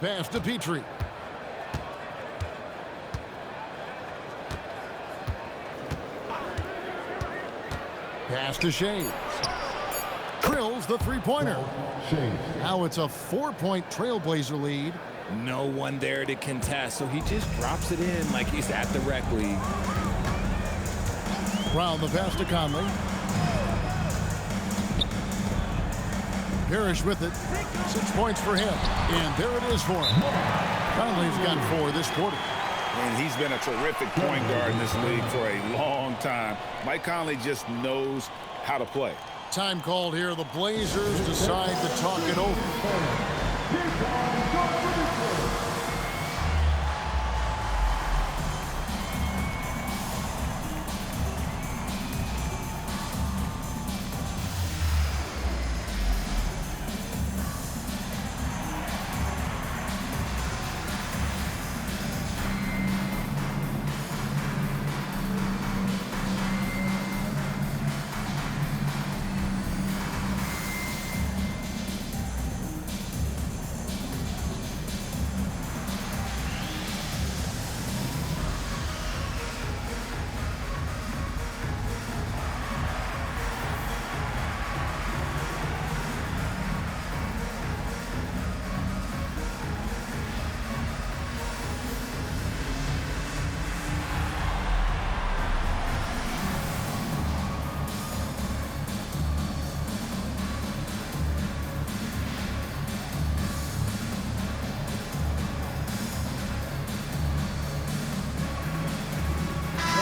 Pass to Petrie. Pass to Shades. Drills the three-pointer. Now it's a 4-point Trailblazer lead. No one there to contest, so he just drops it in like he's at the rec league. Brown the pass to Conley. Parrish with it. 6 points for him. And there it is for him. Conley's got 4 this quarter. And he's been a terrific point guard in this league for a long time. Mike Conley just knows how to play. Time called here. The Blazers decide to talk it over.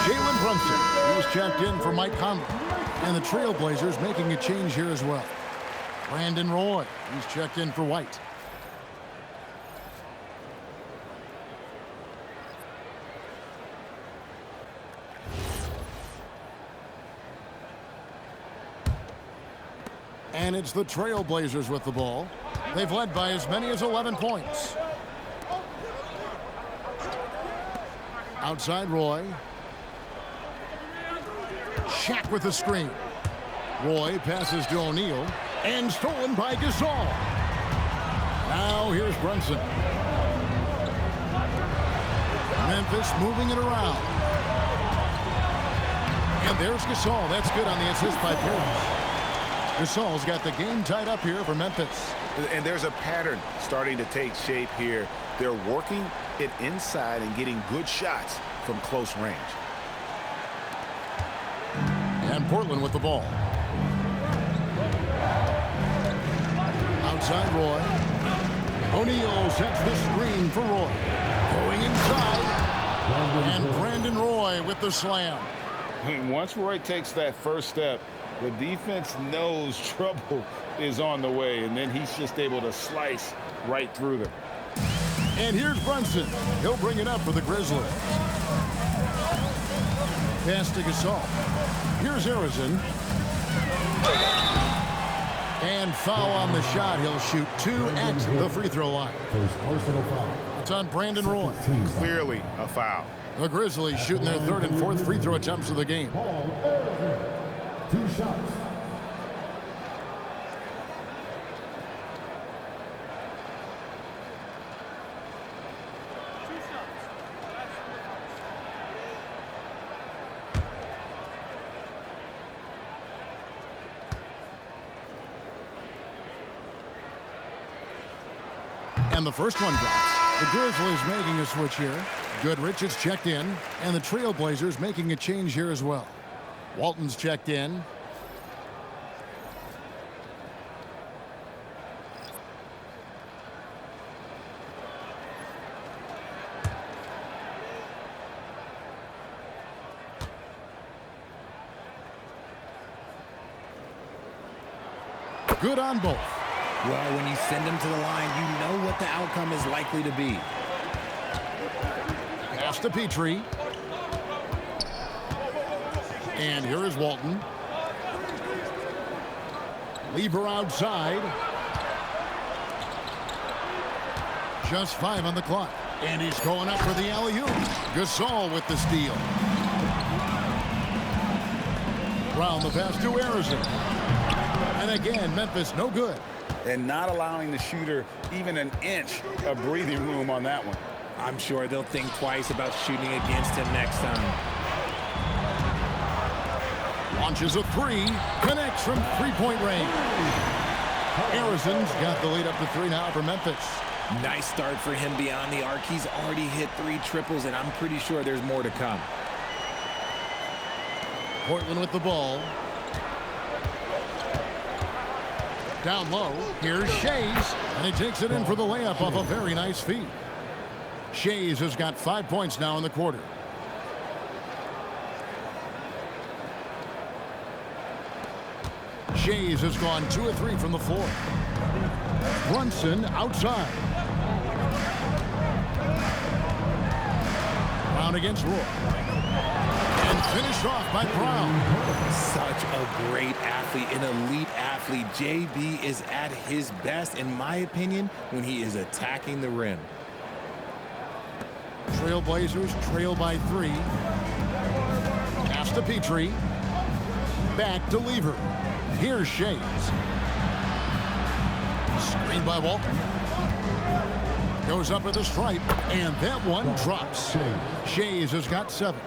Jalen Brunson, he's checked in for Mike Conley. And the Trailblazers making a change here as well. Brandon Roy, he's checked in for White. And it's the Trailblazers with the ball. They've led by as many as 11 points. Outside Roy. Shaq with the screen. Roy passes to O'Neal. And stolen by Gasol. Now here's Brunson. Memphis moving it around. And there's Gasol. That's good on the assist by Parrish. Gasol's got the game tied up here for Memphis. And there's a pattern starting to take shape here. They're working it inside and getting good shots from close range. And Portland with the ball. Outside Roy. O'Neal sets the screen for Roy. Going inside. And Brandon Roy with the slam. And once Roy takes that first step, the defense knows trouble is on the way, and then he's just able to slice right through them. And here's Brunson. He'll bring it up for the Grizzlies. Pass to Gasol. Here's Arizin. And foul on the shot. He'll shoot 2 at the free throw line. It's on Brandon Roy. Clearly a foul. The Grizzlies shooting their 3rd and 4th free throw attempts of the game. 2 shots. And the first one drops. The Grizzlies making a switch here. Goodrich is checked in. And the Trailblazers making a change here as well. Walton's checked in. Good on both. Well, when you send him to the line, you know what the outcome is likely to be. Pass to Petrie. And here is Walton. Lieber outside. Just 5 on the clock. And he's going up for the alley-oop. Gasol with the steal. Brown the pass to Arizin. And again, Memphis no good. and not allowing the shooter even an inch of breathing room on that one. I'm sure they'll think twice about shooting against him next time. Launches a three. Connects from three-point range. Harrison's got the lead up to 3 now for Memphis. Nice start for him beyond the arc. He's already hit 3 triples, and I'm pretty sure there's more to come. Portland with the ball. Down low. Here's Shays. And he takes it in for the layup off a very nice feed. Shays has got 5 points now in the quarter. Shays has gone 2 of 3 from the floor. Brunson outside. Brown against Roy. And finished off by Brown. Such a great athlete, an elite athlete. JB is at his best, in my opinion, when he is attacking the rim. Trailblazers trail by 3. Pass to Petrie. Back to Lever. Here's Shays. Screen by Walton. Goes up at the stripe, and that one drops. Shays has got 7.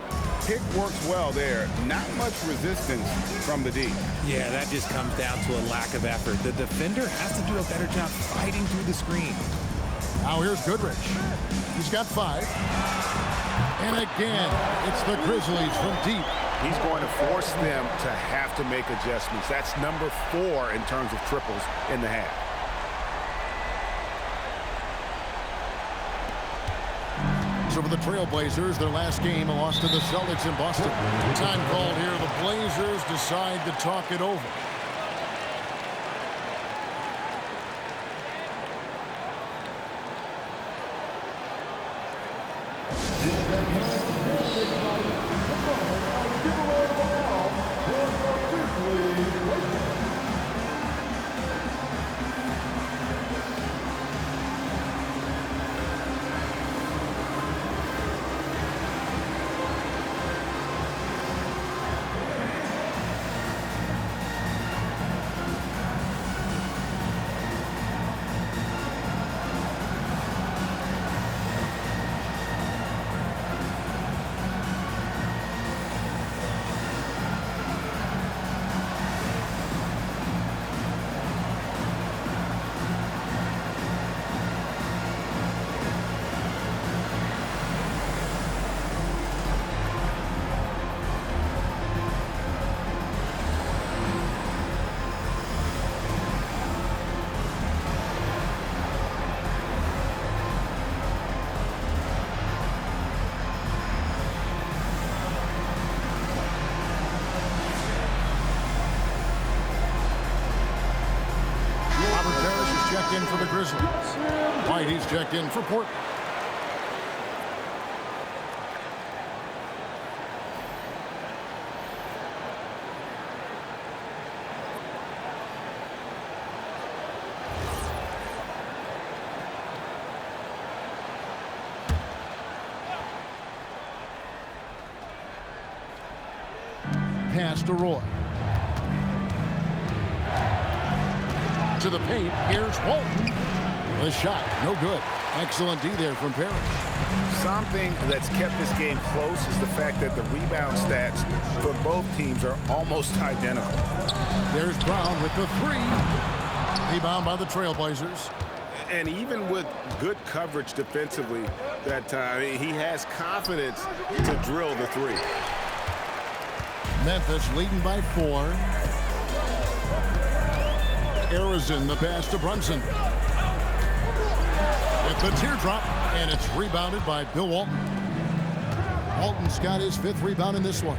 Pick works well there. Not much resistance from the D. Yeah, that just comes down to a lack of effort. The defender has to do a better job fighting through the screen. Now here's Goodrich. He's got 5. And again, it's the Grizzlies from deep. He's going to force them to have to make adjustments. That's number 4 in terms of triples in the half. So for the Trailblazers, their last game, a loss to the Celtics in Boston. Time called here. The Blazers decide to talk it over. Checked in for the Grizzlies. White, he's checked in for Portland. Pass to Roy. To the paint. Here's Walton. The shot, no good. Excellent D there from Parrish. Something that's kept this game close is the fact that the rebound stats for both teams are almost identical. There's Brown with the 3. Rebound by the Trailblazers. And even with good coverage defensively that time, he has confidence to drill the 3. Memphis leading by 4. Harrison, the pass to Brunson. With the teardrop, and it's rebounded by Bill Walton. Walton's got his 5th rebound in this one.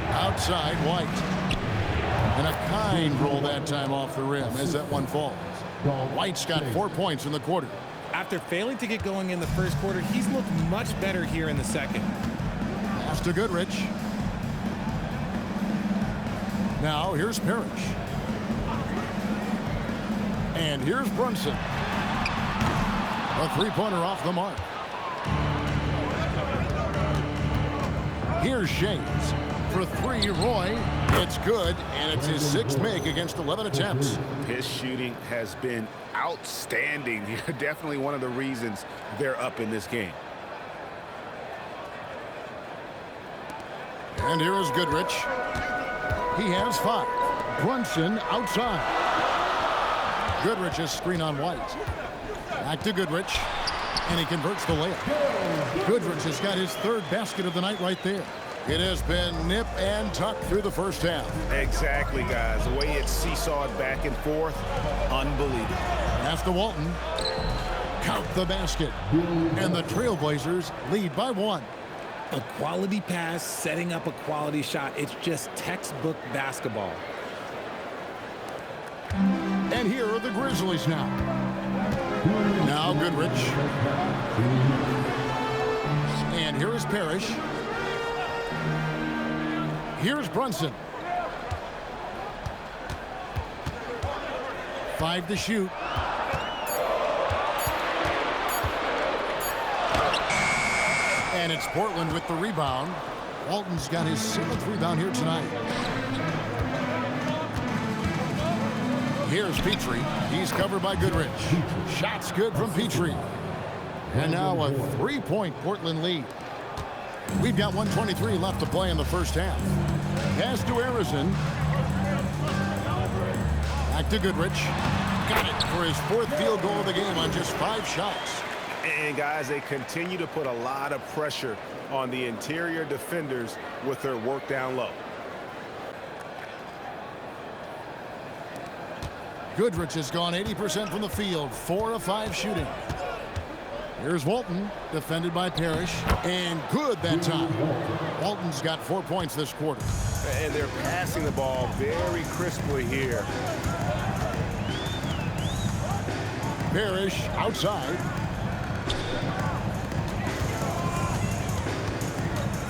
Outside, White. And a kind roll that time off the rim as that one falls. White's got 4 points in the quarter. After failing to get going in the first quarter, he's looked much better here in the second. Pass to Goodrich. Now here's Parrish. And here's Brunson. A 3-pointer off the mark. Here's Shays. for three, Roy. It's good, and it's his sixth make against 11 attempts. His shooting has been outstanding. Definitely one of the reasons they're up in this game. And here is Goodrich. He has 5. Brunson outside. Goodrich's screen on White. Back to Goodrich. And he converts the layup. Goodrich has got his 3rd basket of the night right there. It has been nip and tuck through the first half. Exactly, guys. The way it's seesawed back and forth, unbelievable. Pass to Walton. Count the basket. And the Trailblazers lead by 1. A quality pass, setting up a quality shot. It's just textbook basketball. And here are the Grizzlies now. Now Goodrich. And here is Parrish. Here's Brunson. 5 to shoot. And it's Portland with the rebound. Walton's got his 7th rebound here tonight. Here's Petrie. He's covered by Goodrich. Shots good from Petrie. And now a 3-point Portland lead. We've got 1:23 left to play in the first half. Pass to Harrison. Back to Goodrich. Got it for his 4th field goal of the game on just 5 shots. And guys, they continue to put a lot of pressure on the interior defenders with their work down low. Goodrich has gone 80% from the field, 4 of 5 shooting. Here's Walton, defended by Parrish, and good that time. Walton's got 4 points this quarter. And they're passing the ball very crisply here. Parrish outside.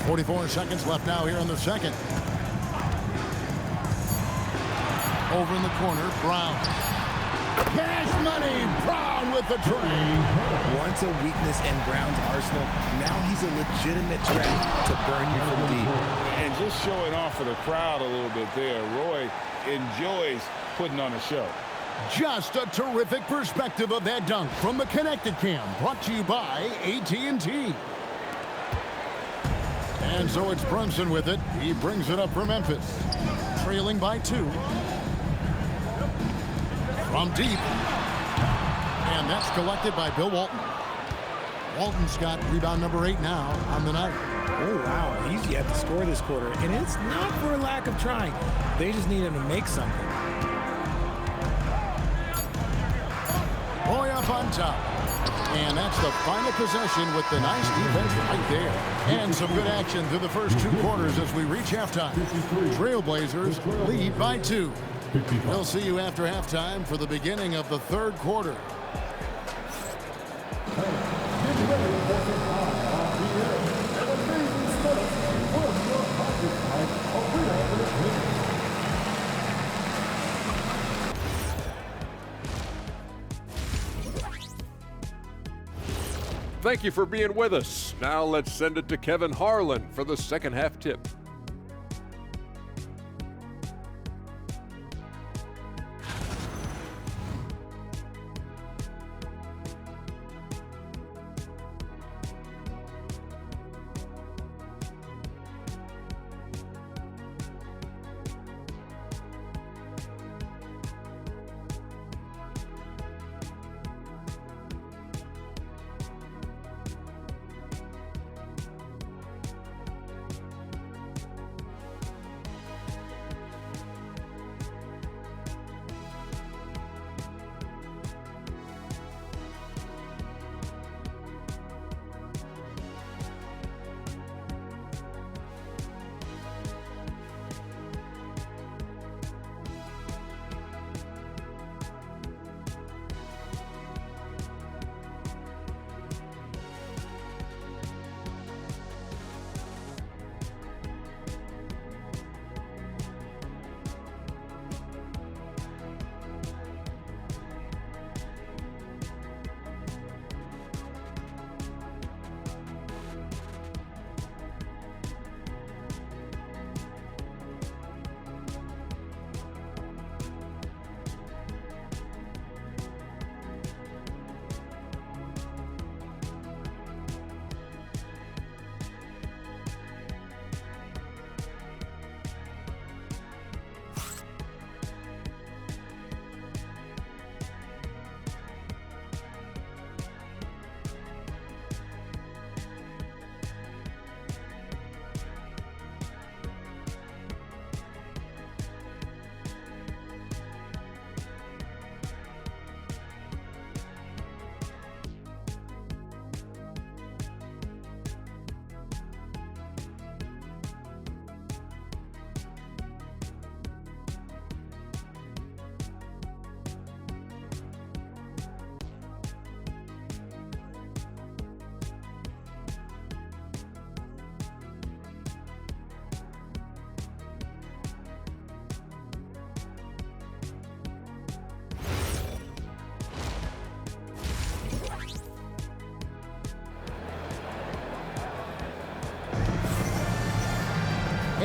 44 seconds left now here in the second. Over in the corner, Brown. Cash money, Brown with the tray. Once a weakness in Brown's arsenal, now he's a legitimate threat to burn you from deep. And just showing off for the crowd a little bit there. Roy enjoys putting on a show. Just a terrific perspective of that dunk from the Connected Cam, brought to you by AT&T. And so it's Brunson with it. He brings it up for Memphis. Trailing by 2. From deep. And that's collected by Bill Walton. Walton's got rebound number 8 now on the night. Oh, wow. He's yet to score this quarter. And it's not for a lack of trying. They just need him to make something. Boy up on top. And that's the final possession with the nice defense right there. And some good action through the first 2 quarters as we reach halftime. Trailblazers lead by 2. We'll see you after halftime for the beginning of the 3rd quarter. Thank you for being with us. Now let's send it to Kevin Harlan for the second half tip.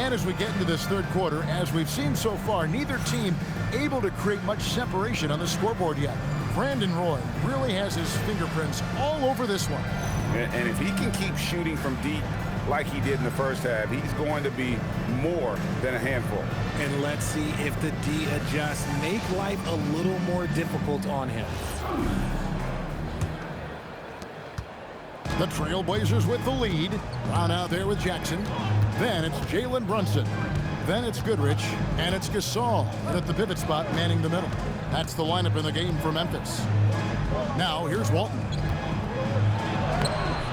And as we get into this third quarter, as we've seen so far, neither team able to create much separation on the scoreboard yet. Brandon Roy really has his fingerprints all over this one. And if he can keep shooting from deep like he did in the first half, he's going to be more than a handful. And let's see if the D adjusts, make life a little more difficult on him. The Trailblazers with the lead. Brown out there with Jackson. Then it's Jalen Brunson. Then it's Goodrich. And it's Gasol. And at the pivot spot, manning the middle. That's the lineup in the game for Memphis. Now, here's Walton.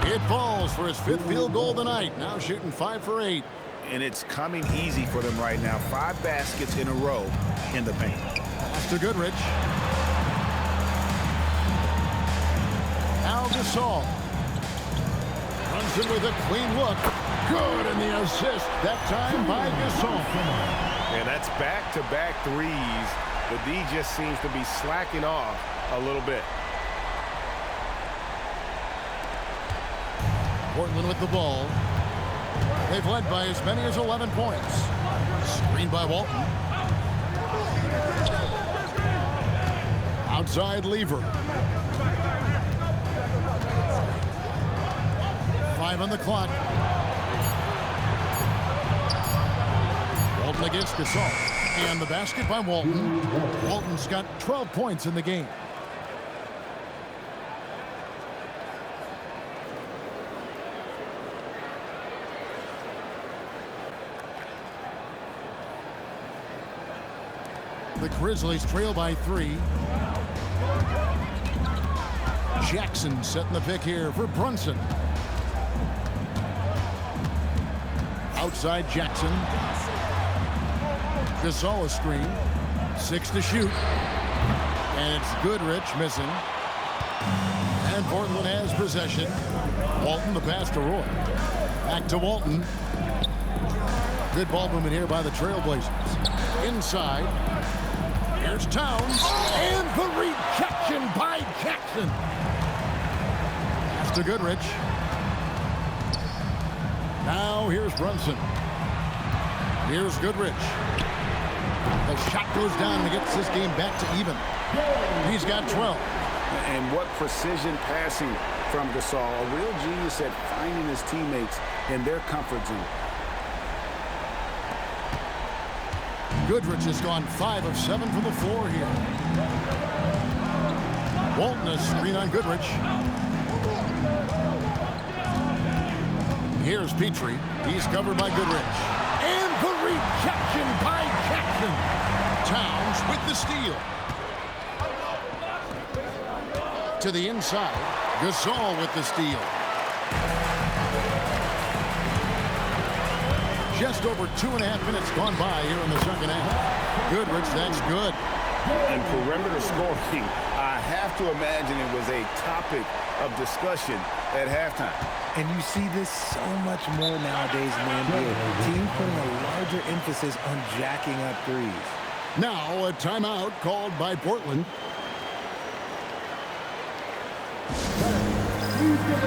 It falls for his 5th field goal of the night. Now shooting 5 for 8. And it's coming easy for them right now. 5 baskets in a row in the paint. Pass to Goodrich. Al Gasol. Brunson with a clean look. Good, and the assist that time by Gasol. And that's back-to-back threes. The D just seems to be slacking off a little bit. Portland with the ball. They've led by as many as 11 points. Screen by Walton. Outside Lever. 5 on the clock. Walton against Gasol. And the basket by Walton. Walton's got 12 points in the game. The Grizzlies trail by 3. Jackson setting the pick here for Brunson. Outside Jackson. Gasol a screen. 6 to shoot. And it's Goodrich missing. And Portland has possession. Walton the pass to Roy. Back to Walton. Good ball movement here by the Trailblazers. Inside. Here's Towns. And the rejection by Jackson. Pass to Goodrich. Now here's Brunson. Here's Goodrich. The shot goes down and gets this game back to even. He's got 12. And what precision passing from Gasol. A real genius at finding his teammates in their comfort zone. Goodrich has gone 5 of 7 from the floor here. Walton a screen on Goodrich. Here's Petrie. He's covered by Goodrich. And the rejection by Jackson. Towns with the steal. To the inside. Gasol with the steal. Just over 2.5 minutes gone by here in the second half. Goodrich, that's good. And perimeter scoring, I have to imagine it was a topic of discussion at halftime. And you see this so much more nowadays in the NBA. Teams putting a larger emphasis on jacking up threes. Now a timeout called by Portland. Please give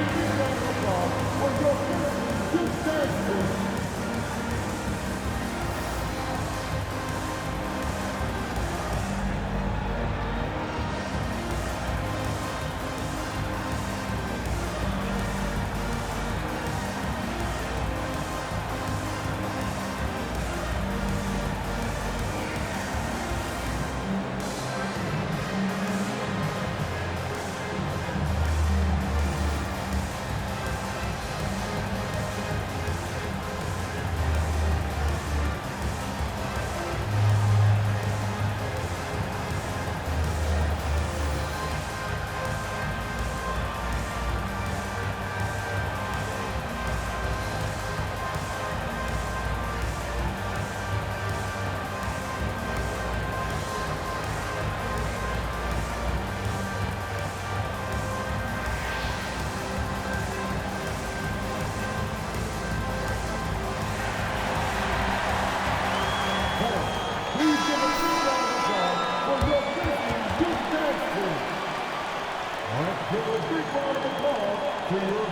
a big round of applause for your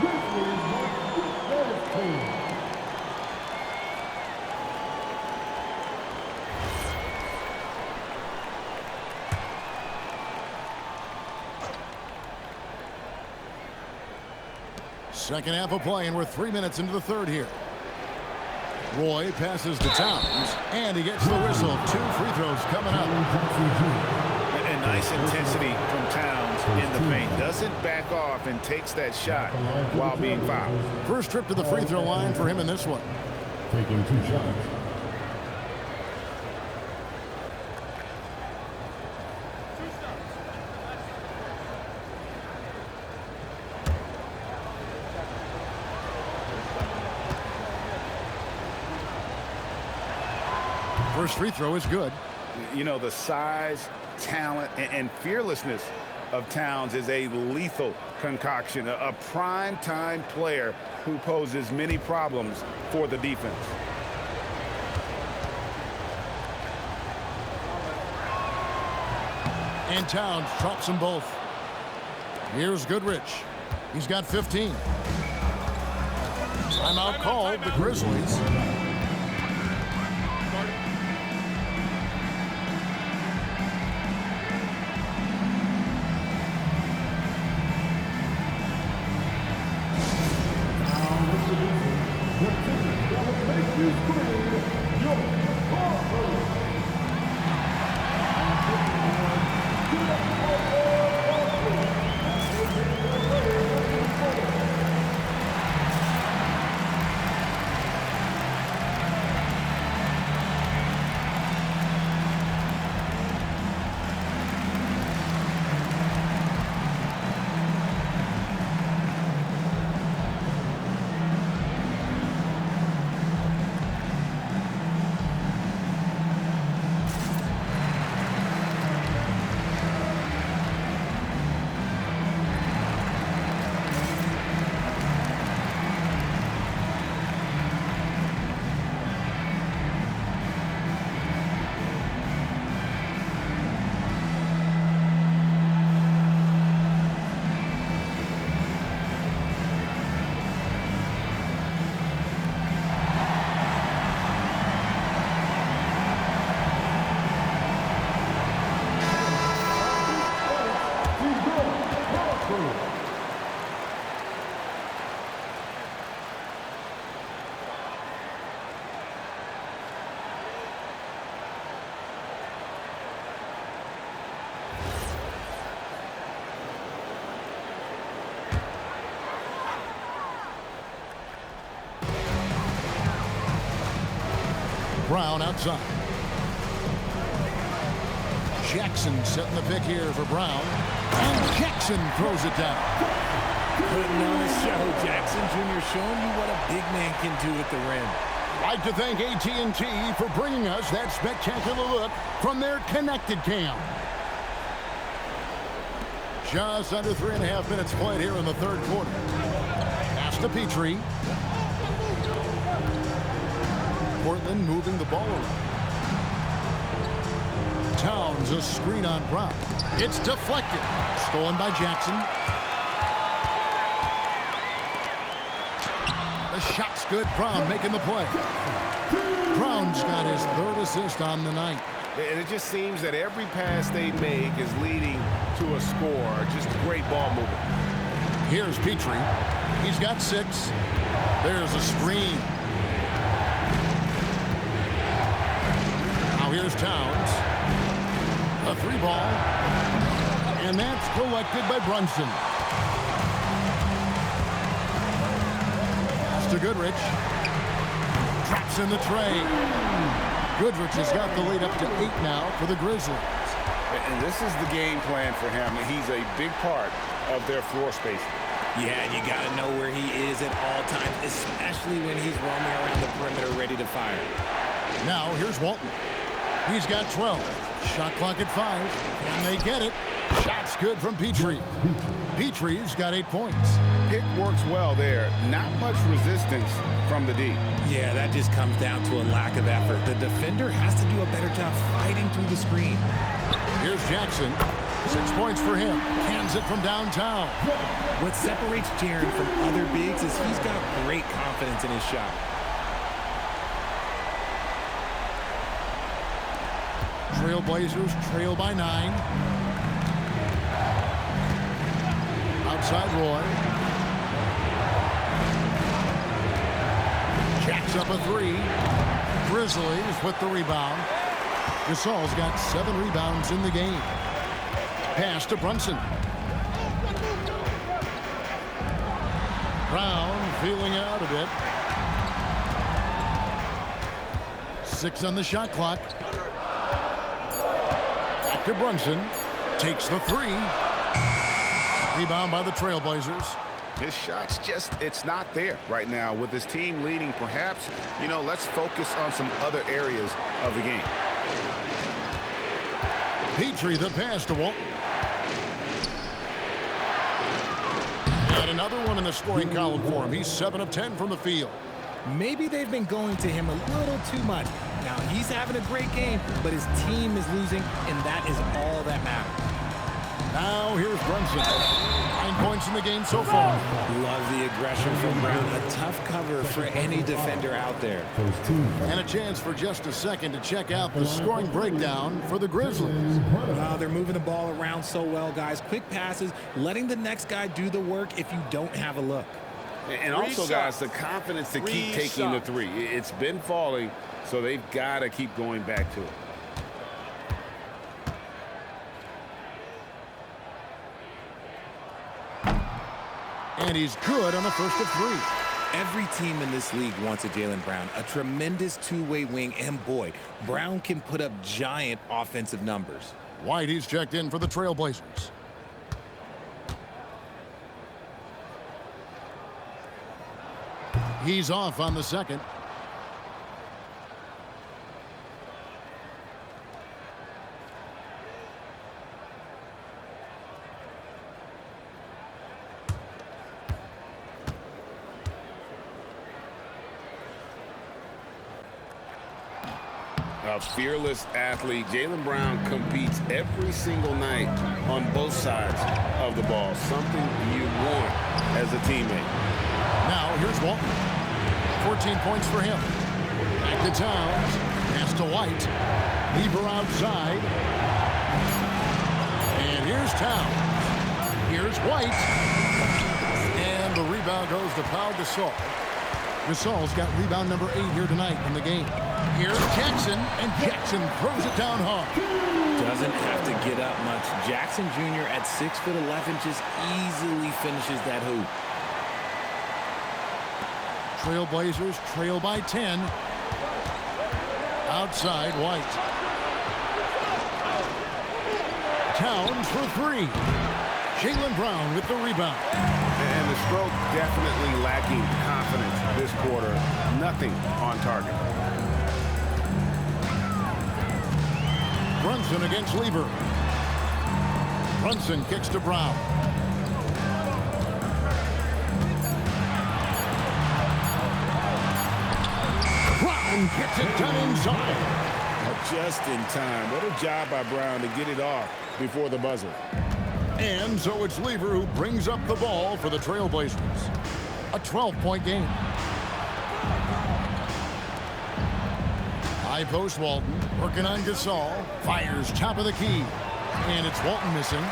Grizzlies defense team. Second half of play, and we're 3 minutes into the third here. Roy passes to Towns, and he gets the whistle. 2 free throws coming up. And nice intensity from Towns in the paint. Doesn't back off and takes that shot while being fouled. First trip to the free throw line for him in this one. Taking 2 shots. First free throw is good. You know, the size, talent, and fearlessness of Towns is a lethal concoction, a prime-time player who poses many problems for the defense. And Towns drops them both. Here's Goodrich. He's got 15. Timeout called, the Grizzlies. Brown outside. Jackson setting the pick here for Brown. And Jackson throws it down. Putting on a show, Jackson Jr. showing you what a big man can do at the rim. I'd like to thank AT&T for bringing us that spectacular look from their Connected Cam. Just under 3.5 minutes played here in the third quarter. Pass to Petrie. Portland moving the ball around. Towns a screen on Brown. It's deflected. Stolen by Jackson. The shot's good. Brown making the play. Brown's got his 3rd assist on the night. And it just seems that every pass they make is leading to a score. Just great ball movement. Here's Petrie. He's got 6. There's a screen. Now here's Towns. A 3-ball. And that's collected by Brunson. Pass to Goodrich. Traps in the tray. Goodrich has got the lead up to 8 now for the Grizzlies. And this is the game plan for him. He's a big part of their floor spacing. Yeah, you got to know where he is at all times, especially when he's roaming around the perimeter ready to fire. Now here's Walton. He's got 12. Shot clock at 5. And they get it. Shot's good from Petrie. Petrie's got 8 points. Pick works well there. Not much resistance from the D. Yeah, that just comes down to a lack of effort. The defender has to do a better job fighting through the screen. Here's Jackson. 6 points for him. Cans it from downtown. What separates Jaren from other bigs is he's got great confidence in his shot. Trailblazers trail by 9. Outside Roy. puts up a three. Grizzlies with the rebound. Gasol's got 7 rebounds in the game. Pass to Brunson. Brown feeling out a bit. 6 on the shot clock. Back to Brunson. Takes the three. Rebound by the Trailblazers. His shot's just, it's not there right now. With his team leading, perhaps, let's focus on some other areas of the game. Petrie the pass to Walton. And another one in the scoring column for him. He's 7 of 10 from the field. Maybe they've been going to him a little too much. Now, he's having a great game, but his team is losing, and that is all that matters. Now here's Brunson. 9 points in the game so far. Love the aggression from Brown. A tough cover for any defender out there. And a chance for just a second to check out the scoring breakdown for the Grizzlies. They're moving the ball around so well, guys. Quick passes, letting the next guy do the work if you don't have a look. And also, guys, the confidence to keep taking the three. It's been falling, so they've got to keep going back to it. And he's good on the first of 3. Every team in this league wants a Jaylen Brown, a tremendous two-way wing, and boy, Brown can put up giant offensive numbers. White, he's checked in for the Trailblazers. He's off on the second. A fearless athlete. Jaylen Brown competes every single night on both sides of the ball. Something you want as a teammate. Now here's Walton. 14 points for him. Back to Towns. Pass to White. Lever outside. And here's Towns. Here's White. And the rebound goes to Pau Gasol. Gasol's got rebound number 8 here tonight in the game. Here's Jackson, and Jackson throws it down hard. Doesn't have to get up much. Jackson Jr. at 6'11" just easily finishes that hoop. Trailblazers trail by 10. Outside, White. Towns for 3. Jaylen Brown with the rebound. And the stroke definitely lacking confidence this quarter. Nothing on target. Brunson against Lever. Brunson kicks to Brown. Brown gets it done inside. Just in time. What a job by Brown to get it off before the buzzer. And so it's Lever who brings up the ball for the Trailblazers. A 12-point game. High post Walton, working on Gasol. Fires top of the key. And it's Walton missing.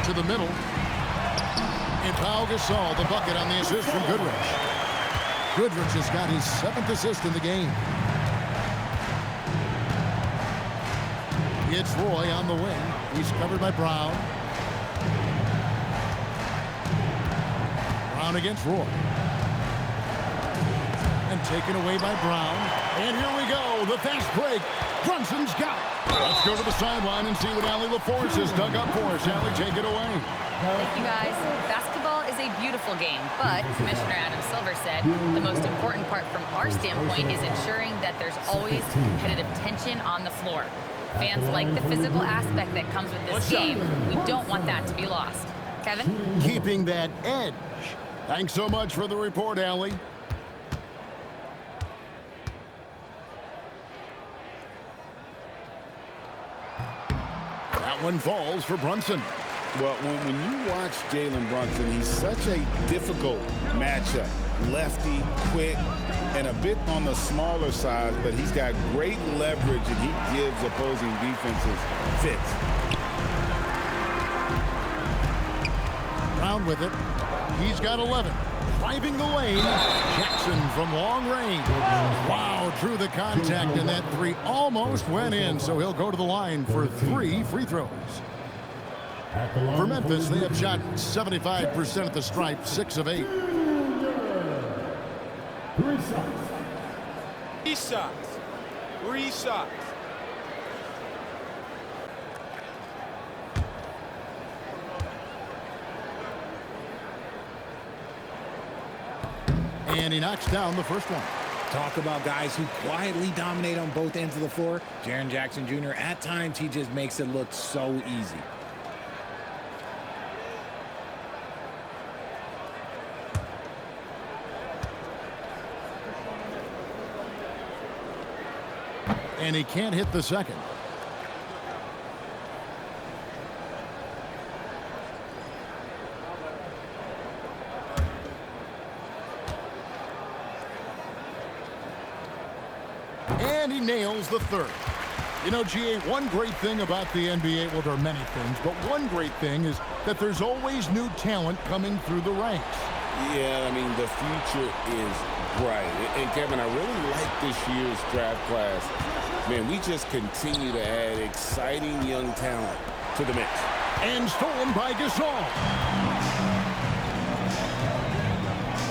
To the middle. And Pau Gasol, the bucket on the assist from Goodrich. Goodrich has got his 7th assist in the game. It's Roy on the wing. He's covered by Brown. Brown against Roy. And taken away by Brown. And here we go. The fast break. Brunson's got it. Let's go to the sideline and see what Allie LaForce has dug up for us. Allie, take it away. Thank you, guys. Basketball is a beautiful game, but Commissioner Adam Silver said the most important part from our standpoint is ensuring that there's always competitive tension on the floor. Fans like the physical aspect that comes with this game. We don't want that to be lost. Kevin? Keeping that edge. Thanks so much for the report, Allie. That one falls for Brunson. Well, when you watch Jaylen Brunson, he's such a difficult matchup. Lefty, quick, and a bit on the smaller side, but he's got great leverage, and he gives opposing defenses fits. Brown with it. He's got 11. Driving the lane. Jackson from long range. Wow, drew the contact, and that three almost went in, so he'll go to the line for 3 free throws. For Memphis, they have shot 75% at the stripe, 6 of 8. 3 shots. 3 shots. 3 shots. And he knocks down the first one. Talk about guys who quietly dominate on both ends of the floor. Jaren Jackson Jr., at times, he just makes it look so easy. And he can't hit the second. And he nails the third. You know, GA, one great thing about the NBA, well, there are many things, but one great thing is that there's always new talent coming through the ranks. Yeah, I mean, the future is bright. And Kevin, I really like this year's draft class. Man, we just continue to add exciting young talent to the mix. And stolen by Gasol.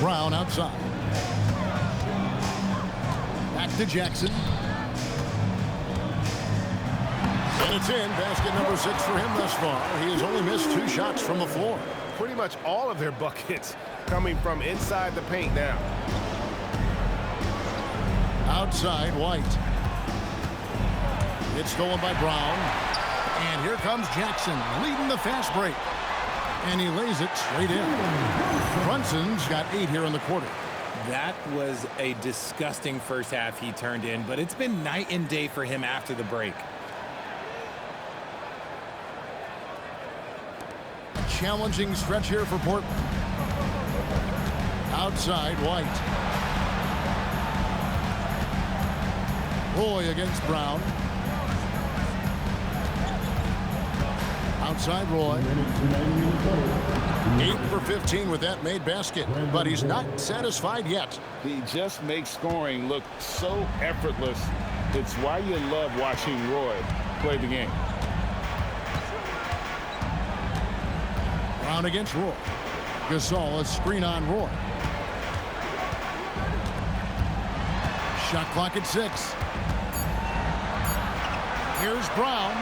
Brown outside. Back to Jackson. And it's in. Basket number 6 for him thus far. He has only missed 2 shots from the floor. Pretty much all of their buckets coming from inside the paint now. Outside, White. It's stolen by Brown. And here comes Jackson leading the fast break. And he lays it straight in. Brunson's got 8 here in the quarter. That was a disgusting first half he turned in, but it's been night and day for him after the break. Challenging stretch here for Portland. Outside, White. Roy against Brown. Outside Roy. 8 for 15 with that made basket, but he's not satisfied yet. He just makes scoring look so effortless. It's why you love watching Roy play the game. Brown against Roy. Gasol, a screen on Roy. Shot clock at 6. Here's Brown.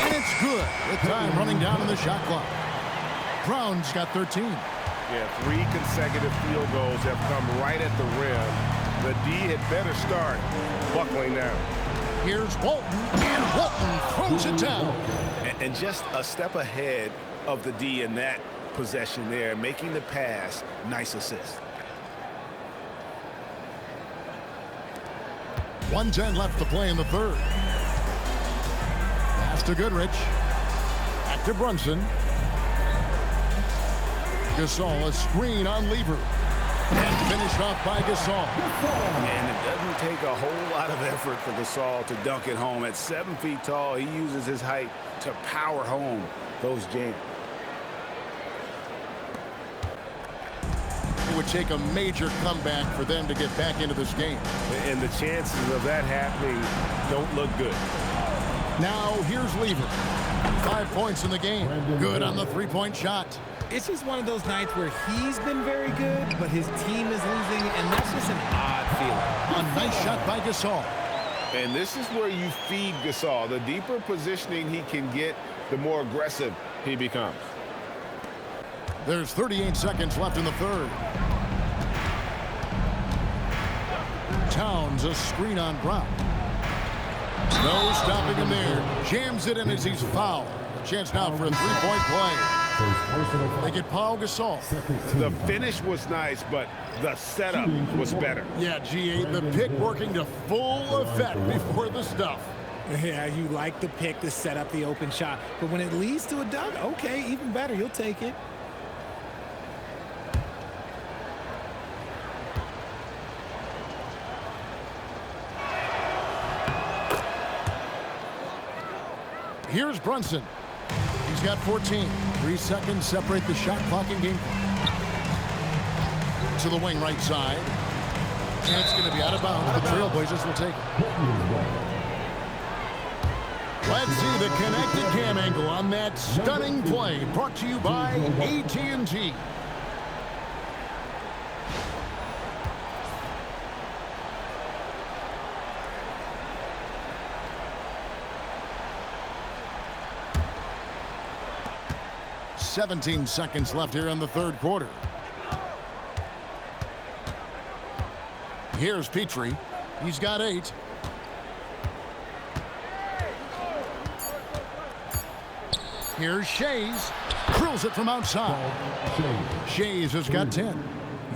And it's good with time running down in the shot clock. Brown's got 13. Yeah, 3 consecutive field goals have come right at the rim. The D had better start buckling down. Here's Walton, and Walton throws it down. And just a step ahead of the D in that possession there, making the pass. Nice assist. 1:10 left to play in the third. Pass to Goodrich. Back to Brunson. Gasol, a screen on Lever. And finished off by Gasol. And it doesn't take a whole lot of effort for Gasol to dunk it home. At 7 feet tall, he uses his height to power home those jams. It would take a major comeback for them to get back into this game. And the chances of that happening don't look good. Now here's Lever. 5 points in the game. Good on the three-point shot. It's just one of those nights where he's been very good, but his team is losing, and that's just an odd feeling. A nice shot by Gasol. And this is where you feed Gasol. The deeper positioning he can get, the more aggressive he becomes. There's 38 seconds left in the third. Towns, a screen on Brown. No stopping him there. Jams it in as he's fouled. A chance now for a three-point play. They get Paul Gasol. The finish was nice, but the setup was better. Yeah, GA, the pick working to full effect before the stuff. Yeah, you like the pick to set up the open shot, but when it leads to a dunk, okay, even better, you'll take it. Here's Brunson. He's He's got 14. 3 seconds separate the shot clock and game clock. To the wing right side. And it's going to be out of bounds. The Trailblazers will take it. Let's see the connected cam angle on that stunning play. Brought to you by AT&T. "17 seconds left here in the third quarter. Here's Petrie. He's got 8. Here's Shays. Drills it from outside. Shays has got 10.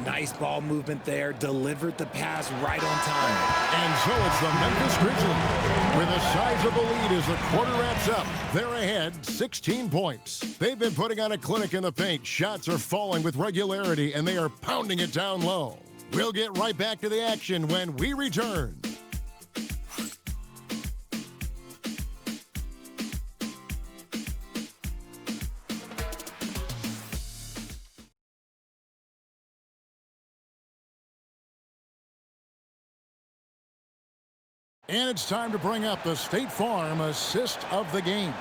Nice ball movement there. Delivered the pass right on time. And so it's the Memphis Grizzlies with a sizable lead as the quarter wraps up. They're ahead 16 points. They've been putting on a clinic in the paint. Shots are falling with regularity, and they are pounding it down low. We'll get right back to the action when we return. And it's time to bring up the State Farm assist of the game.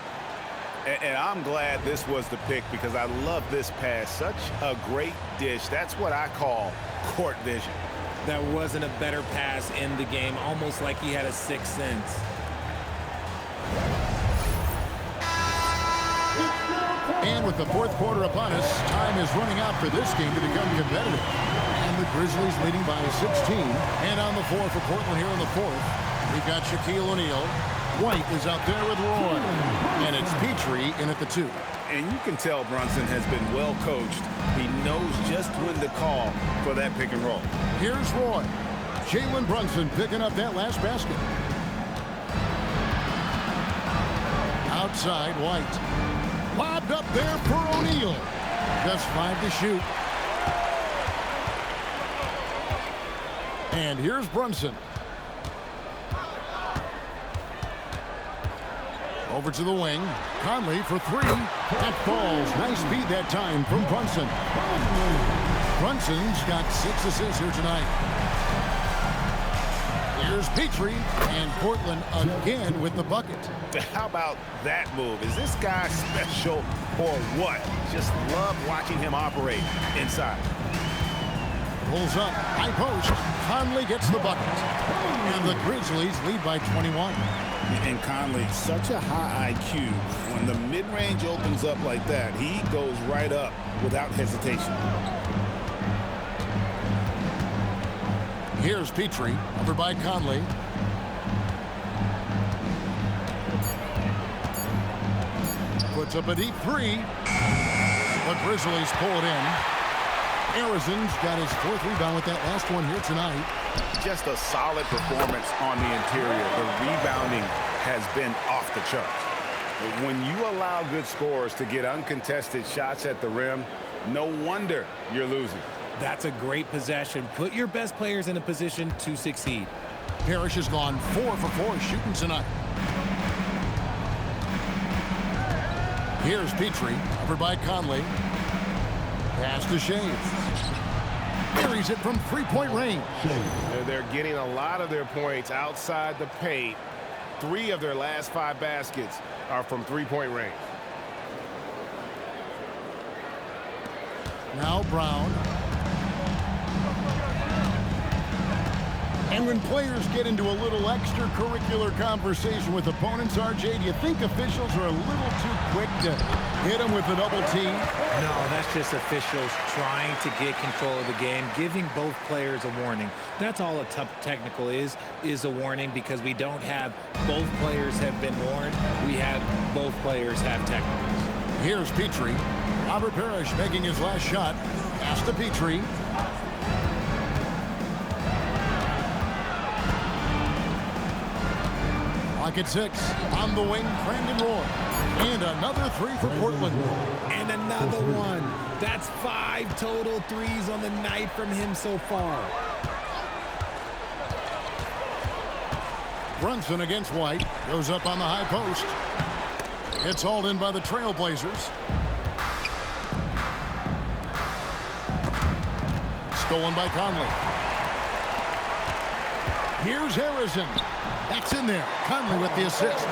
And I'm glad this was the pick because I love this pass. Such a great dish. That's what I call court vision. There wasn't a better pass in the game, almost like he had a sixth sense. And with the fourth quarter upon us, time is running out for this game to become competitive. And the Grizzlies leading by 16. And on the floor for Portland here in the fourth, we've got Shaquille O'Neal. White is out there with Roy. And it's Petrie in at the 2. And you can tell Brunson has been well coached. He knows just when to call for that pick and roll. Here's Roy. Jalen Brunson picking up that last basket. Outside, White. Lobbed up there for O'Neal. Just 5 to shoot. And here's Brunson. Over to the wing. Conley for 3. That falls. Nice speed that time from Brunson. Brunson's got 6 assists here tonight. Here's Petrie, and Portland again with the bucket. How about that move? Is this guy special or what? Just love watching him operate inside. Pulls up, high post. Conley gets the bucket. And the Grizzlies lead by 21. And Conley, such a high IQ. When the mid-range opens up like that, he goes right up without hesitation. Here's Petrie, over by Conley. Puts up a deep 3. The Grizzlies pull it in. Arizon's got his 4th rebound with that last one here tonight. Just a solid performance on the interior. The rebounding has been off the charts. But when you allow good scorers to get uncontested shots at the rim, no wonder you're losing. That's a great possession. Put your best players in a position to succeed. Parrish has gone 4 for 4 shooting tonight. Here's Petrie, over by Conley. Pass to Shays. Buries it from 3-point range. They're getting a lot of their points outside the paint. 3 of their last 5 baskets are from 3-point range. Now Brown. And when players get into a little extracurricular conversation with opponents, RJ, do you think officials are a little too quick to hit them with a double team? No, that's just officials trying to get control of the game, giving both players a warning. That's all a tough technical is a warning, because we don't have both players have been warned. We have both players have technicals. Here's Petrie. Robert Parrish making his last shot. Pass to Petrie. Clock at 6. On the wing, Brandon Roy. And another 3 for Portland. And another one. That's 5 total threes on the night from him so far. Brunson against White. Goes up on the high post. It's hauled in by the Trailblazers. Stolen by Conley. Here's Harrison. That's in there. Conley with the assist.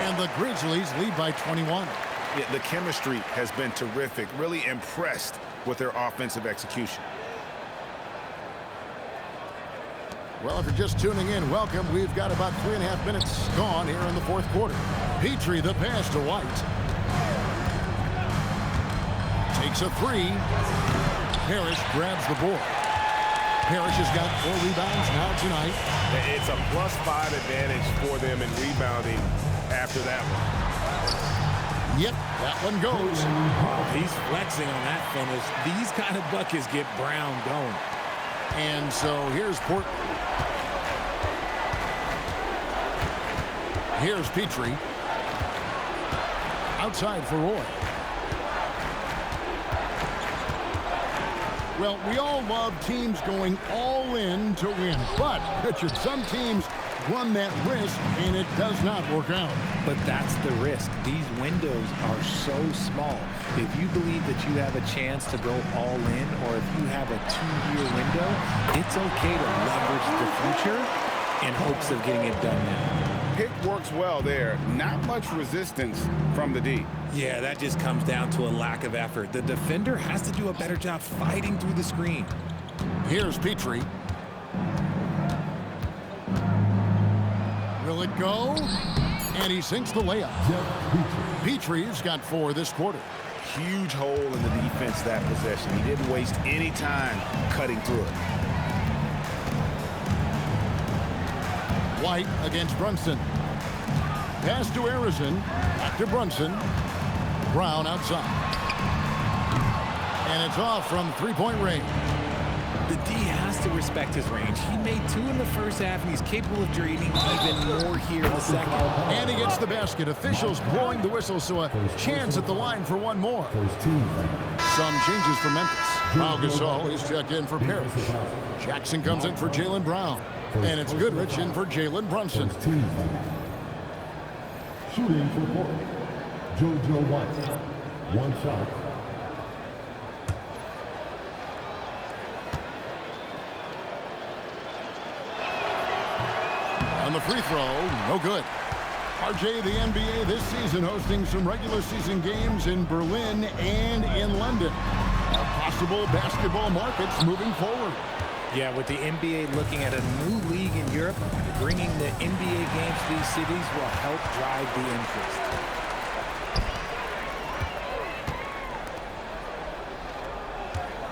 And the Grizzlies lead by 21. Yeah, the chemistry has been terrific. Really impressed with their offensive execution. Well, if you're just tuning in, welcome. We've got about 3.5 minutes gone here in the fourth quarter. Petrie, the pass to White. Takes a three. Parrish grabs the board. Parrish has got 4 rebounds now tonight. It's a +5 advantage for them in rebounding after that one. Yep, that one goes. He's flexing on that finish. These kind of buckets get Brown going. And so here's Portland. Here's Petrie. Outside for Roy. Well, we all love teams going all in to win. But, Richard, some teams run that risk, and it does not work out. But that's the risk. These windows are so small. If you believe that you have a chance to go all in, or if you have a 2-year window, it's okay to leverage the future in hopes of getting it done now. Pick works well there. Not much resistance from the D. Yeah, that just comes down to a lack of effort. The defender has to do a better job fighting through the screen. Here's Petrie. Will it go? And he sinks the layup. Petrie's got 4 this quarter. Huge hole in the defense that possession. He didn't waste any time cutting through it. White against Brunson. Pass to Harrison. Back to Brunson. Brown outside. And it's off from 3-point range. The D has to respect his range. He made 2 in the first half, and he's capable of draining even more here in the second. And he gets the basket. Officials blowing the whistle, so a chance at the line for one more. Some changes for Memphis. Pau Gasol is checked in for Parrish. Jackson comes in for Jaylen Brown. And it's Goodrich in for Jalen Brunson. Shooting for Portland, JoJo White. 1 shot. On the free throw, no good. RJ, the NBA this season hosting some regular season games in Berlin and in London. Possible basketball markets moving forward. Yeah, with the NBA looking at a new league in Europe, bringing the NBA games to these cities will help drive the interest.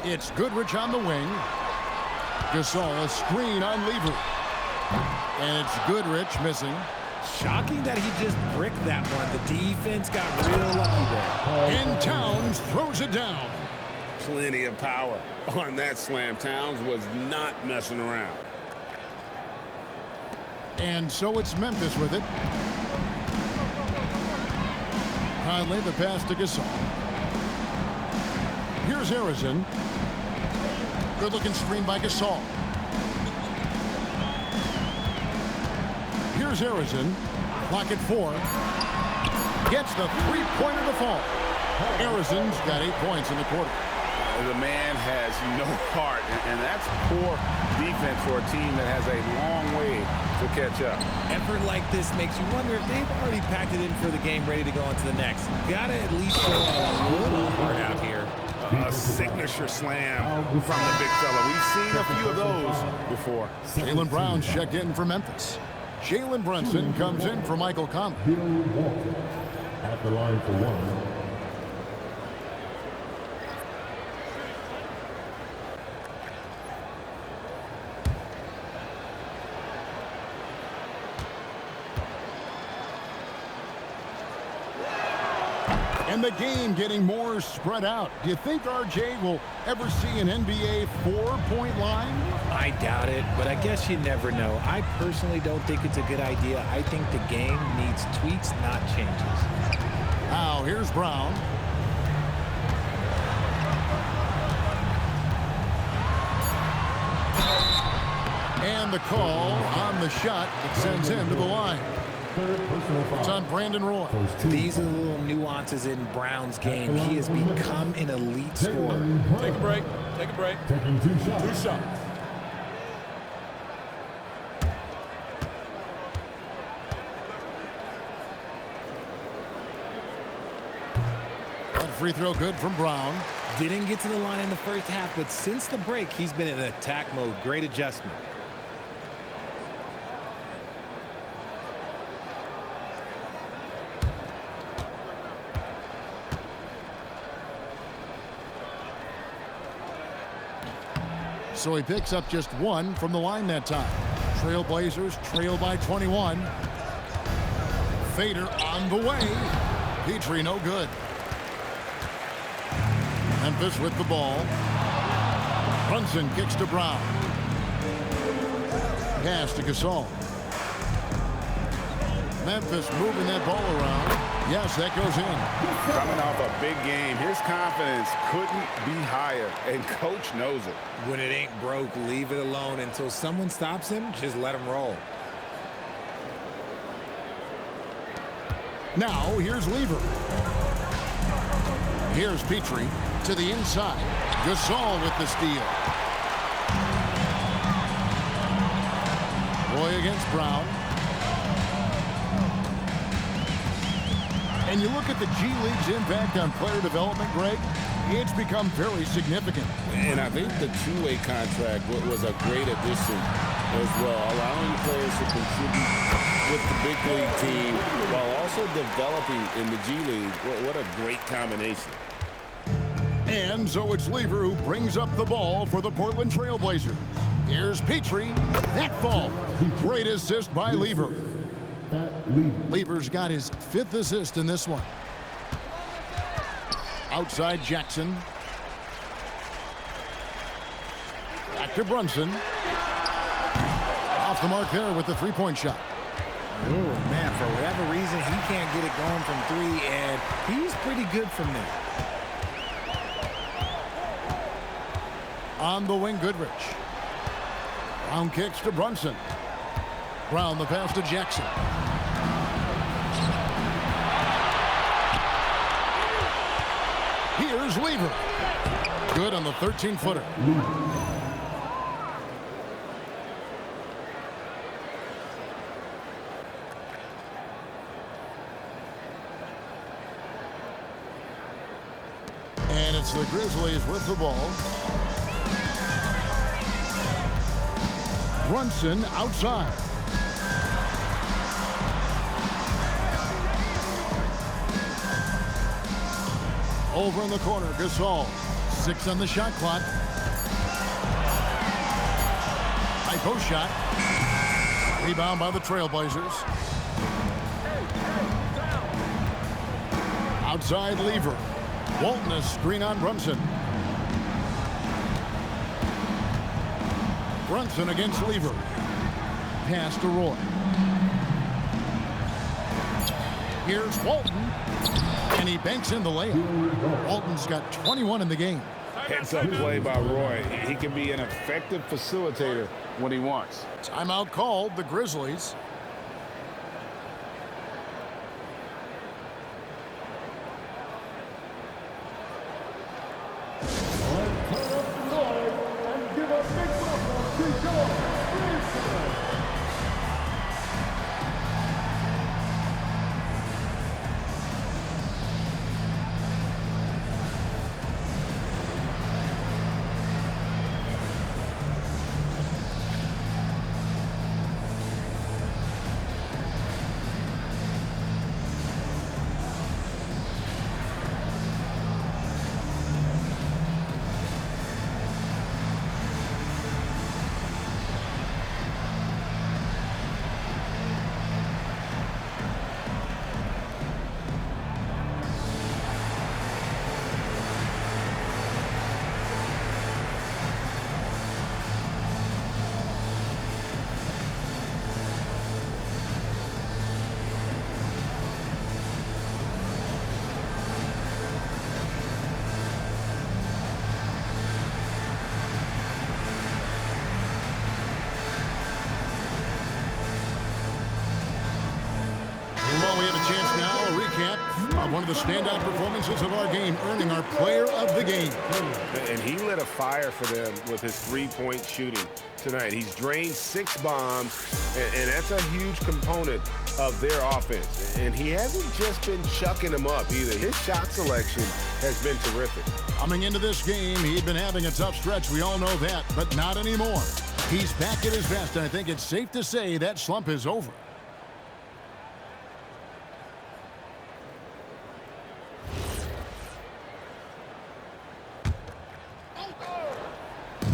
It's Goodrich on the wing. Gasol, a screen on Lever. And it's Goodrich missing. Shocking that he just bricked that one. The defense got real lucky there. And Towns throws it down. Plenty of power on that slam. Towns was not messing around. And so it's Memphis with it. Conley, the pass to Gasol. Here's Harrison. Good-looking screen by Gasol. Here's Harrison. Clock at 4. Gets the 3-pointer to fall. Harrison's got 8 points in the quarter. The man has no heart, and that's poor defense for a team that has a long way to catch up. Effort like this makes you wonder if they've already packed it in for the game, ready to go on to the next. Gotta at least show a little heart out here. A signature slam from the big fella. We've seen a few of those before. Jaylen Brown's checked in for Memphis. Jalen Brunson comes in for Michael Conley. Bill Walton at the line for 1. And the game getting more spread out. Do you think RJ will ever see an NBA 4-point line? I doubt it, but I guess you never know. I personally don't think it's a good idea. I think the game needs tweaks, not changes. Now, here's Brown. And the call on the shot that sends him to the line. It's on Brandon Roy. These are the little nuances in Brown's game. He has become an elite scorer. Take a break. Take a break. Taking 2 shots. 2 shots. That free throw good from Brown. Didn't get to the line in the first half, but since the break, he's been in attack mode. Great adjustment. So he picks up just 1 from the line that time. Trailblazers trail by 21. Fader on the way. Petrie no good. Memphis with the ball. Brunson kicks to Brown. Pass to Gasol. Memphis moving that ball around. Yes, that goes in. Coming off a big game, his confidence couldn't be higher, and coach knows it. When it ain't broke, leave it alone until someone stops him. Just let him roll. Now, here's Lever. Here's Petrie to the inside. Gasol with the steal. Roy against Brown. And you look at the G League's impact on player development, Greg, it's become very significant. And I think the two-way contract was a great addition as well, allowing players to contribute with the big league team while also developing in the G League. What a great combination. And so it's Lever who brings up the ball for the Portland Trailblazers. Here's Petrie. That fall. Great assist by Lever. Lever's got his 5th assist in this one. Outside Jackson. Back to Brunson. Off the mark there with the three-point shot. Oh, man, for whatever reason, he can't get it going from 3, and he's pretty good from there. On the wing, Goodrich. Brown kicks to Brunson. Brown the pass to Jackson. Here's Lever. Good on the 13-footer. And it's the Grizzlies with the ball. Brunson outside. Over in the corner, Gasol. 6 on the shot clock. High post shot. Rebound by the Trailblazers. Outside Lever. Walton a screen on Brunson. Brunson against Lever. Pass to Roy. Here's Walton. And he banks in the layup. Walton's got 21 in the game. Heads-up play by Roy. He can be an effective facilitator when he wants. Timeout called, the Grizzlies. recap of one of the standout performances of our game, earning our player of the game. And he lit a fire for them with his three-point shooting tonight. He's drained 6 bombs, and that's a huge component of their offense. And he hasn't just been chucking them up either. His shot selection has been terrific. Coming into this game, he'd been having a tough stretch. We all know that, but not anymore. He's back at his best, and I think it's safe to say that slump is over.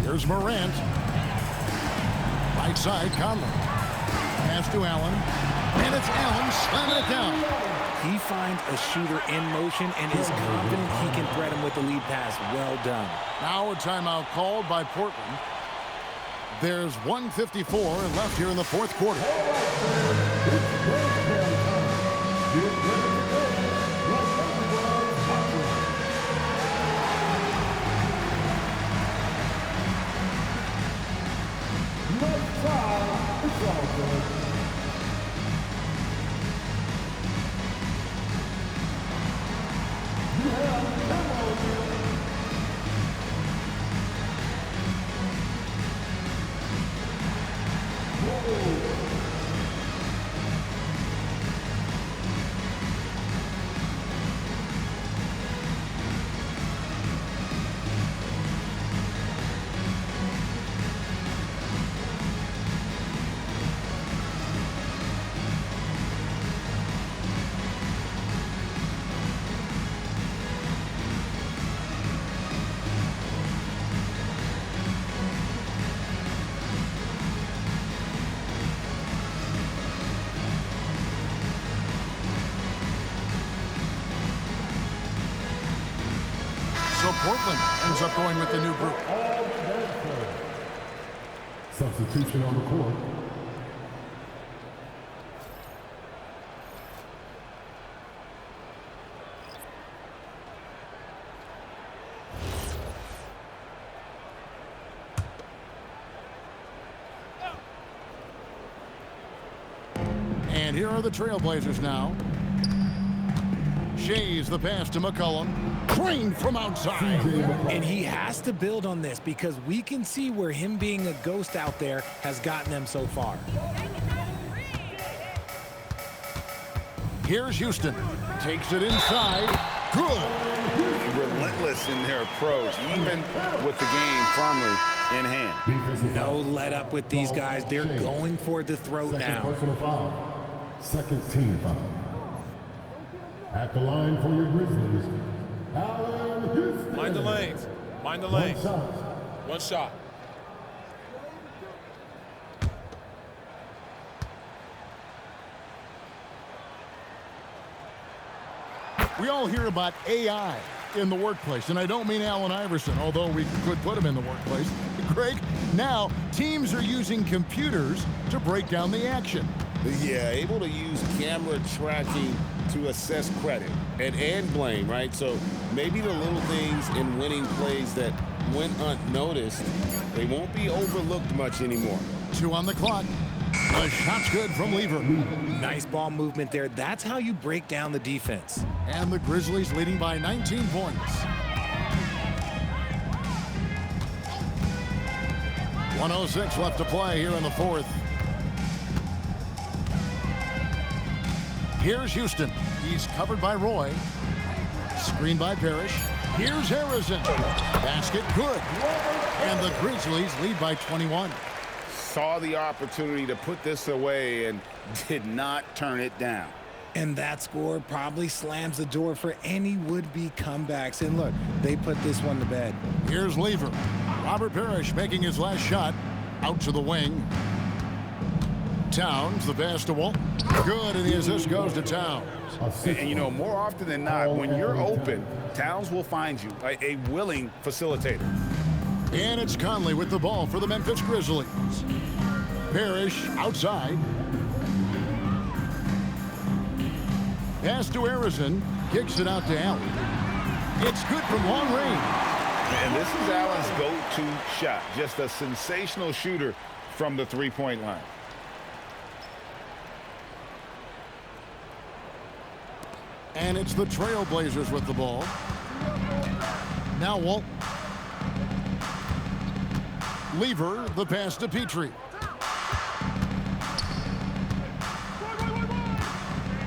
Here's Morant. Right side, Conley. Pass to Allen. And it's Allen slamming it down. He finds a shooter in motion and is confident he can thread him with the lead pass. Well done. Now a timeout called by Portland. There's 1:54 left here in the fourth quarter. So Portland ends up going with the new group. Substitution on the court. And here are the Trailblazers now. Shays the pass to McCollum. Crane from outside. And he has to build on this because we can see where him being a ghost out there has gotten them so far. Here's Houston. Takes it inside. Good. Relentless in their approach, even with the game firmly in hand. No let up with these guys. They're going for the throat now. Personal foul. Second team foul. At the line for your Grizzlies, Allen Houston. Mind the lanes. Mind the One lanes. shot. One shot. We all hear about AI in the workplace, and I don't mean Allen Iverson, although we could put him in the workplace. Greg, now teams are using computers to break down the action. Yeah, able to use camera tracking to assess credit and blame, right? So maybe the little things in winning plays that went unnoticed, they won't be overlooked much anymore. 2 on the clock. The shot's good from Lever. Nice ball movement there. That's how you break down the defense. And the Grizzlies leading by 19 points. 1:06 left to play here in the fourth. Here's Houston. He's covered by Roy. Screen by Parrish. Here's Harrison. Basket good. And the Grizzlies lead by 21. Saw the opportunity to put this away and did not turn it down. And that score probably slams the door for any would-be comebacks. And look, they put this one to bed. Here's Lever. Robert Parrish making his last shot. Out to the wing. Towns, the pass to Walt. Good, and the assist goes to Towns. And you know, more often than not, when you're open, Towns will find you a willing facilitator. And it's Conley with the ball for the Memphis Grizzlies. Parrish outside. Pass to Harrison. Kicks it out to Allen. It's good from long range. And this is Allen's go-to shot. Just a sensational shooter from the three-point line. And it's the Trailblazers with the ball. Now Walt. Lever, the pass to Petrie.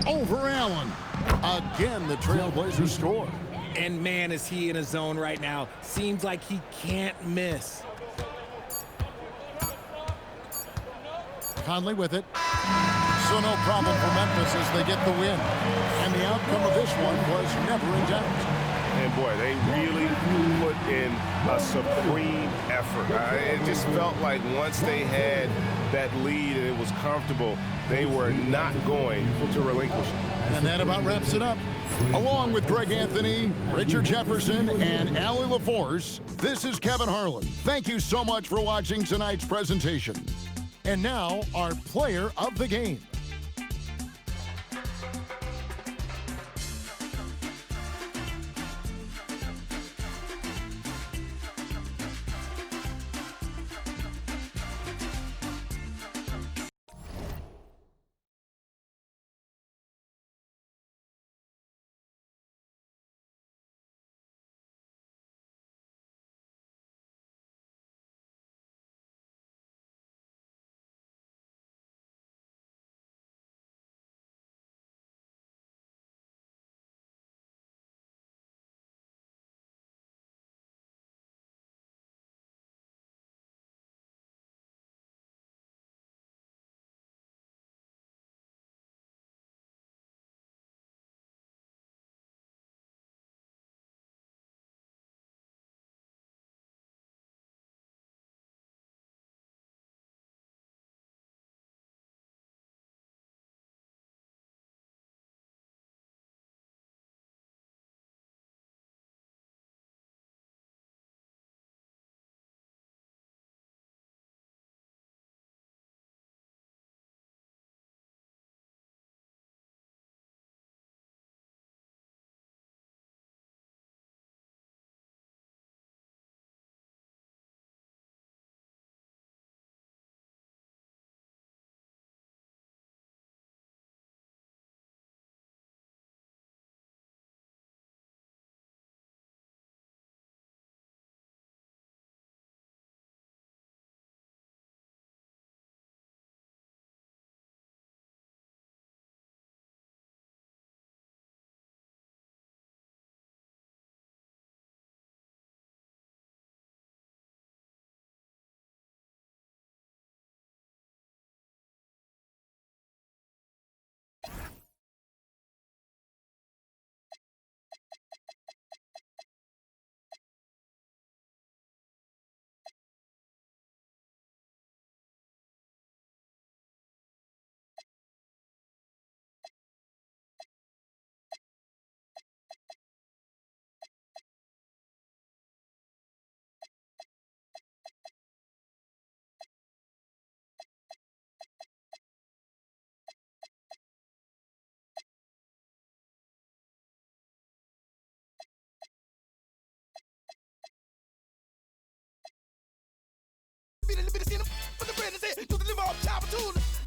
Over Allen. Again, the Trailblazers score. And man, is he in a zone right now. Seems like he can't miss. Conley with it. So no problem for Memphis as they get the win. And the outcome of this one was never in doubt. And boy, they really put in a supreme effort. It just felt like once they had that lead and it was comfortable, they were not going to relinquish it. And that about wraps it up. Along with Greg Anthony, Richard Jefferson, and Allie LaForce, this is Kevin Harlan. Thank you so much for watching tonight's presentation. And now, our player of the game.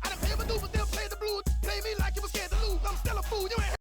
I done pay my dues, but they'll play the blues. Play me like you was scared to lose. I'm still a fool. You ain't